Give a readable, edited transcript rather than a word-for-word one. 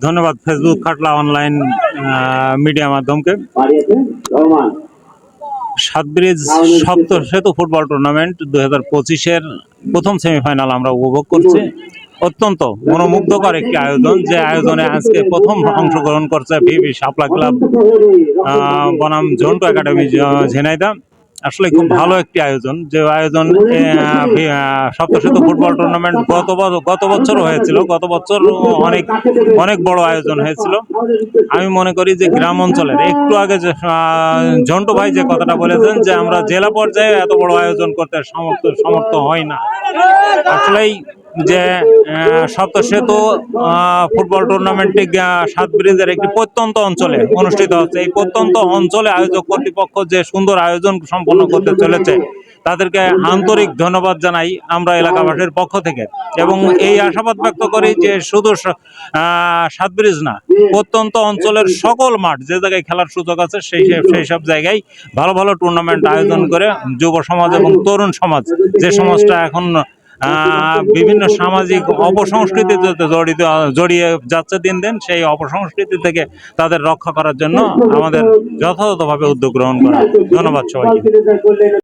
ধন্যবাদ Facebook খাটলা online media মাধ্যমকে। সাতব্রিজ সপ্ত সেতু ফুটবল টুর্নামেন্ট 2025-এর প্রথম সেমিফাইনাল আমরা উপভোগ করছি। অত্যন্ত মনোমুগ্ধকর একটি আয়োজন, যে আয়োজনে আজকে প্রথম অংশগ্রহণ করছে ভিভি শাপলা ক্লাব বনাম ঝন্টু একাডেমি ঝিনাইদহ। আসলে খুব ভালো একটি আয়োজন, যে আয়োজন সপ্তশতী ফুটবল টুর্নামেন্ট গত বছরও হয়েছিল। গত বছর অনেক অনেক বড় আয়োজন হয়েছিল। আমি মনে করি যে গ্রাম অঞ্চলের, একটু আগে যে ঝন্টু ভাই যে কথাটা বলেছেন যে আমরা জেলা পর্যায়ে এত বড় আয়োজন করতে সমর্থ হয় না। আসলেই যে সপ্তসেতু ফুটবল টুর্নামেন্টটি সাতব্রিজের একটি প্রত্যন্ত অঞ্চলে অনুষ্ঠিত হচ্ছে। এই প্রত্যন্ত অঞ্চলে আয়োজক কর্তৃপক্ষ যে সুন্দর আয়োজন সম্পন্ন করতে চলেছে, তাদেরকে আন্তরিক ধন্যবাদ জানাই আমরা এলাকাবাসীর পক্ষ থেকে। এবং এই আশাবাদ ব্যক্ত করি যে শুধু সাতব্রিজ না, প্রত্যন্ত অঞ্চলের সকল মাঠ যে জায়গায় খেলার সুযোগ আছে সেই সব জায়গায় ভালো ভালো টুর্নামেন্ট আয়োজন করে যুব সমাজ এবং তরুণ সমাজ, যে সমাজটা এখন বিভিন্ন সামাজিক অপসংস্কৃতিতে জড়িয়ে যাচ্ছে দিন দিন, সেই অপসংস্কৃতি থেকে তাদের রক্ষা করার জন্য আমাদের যথাযথভাবে উদ্যোগ গ্রহণ করা। ধন্যবাদ সবাইকে।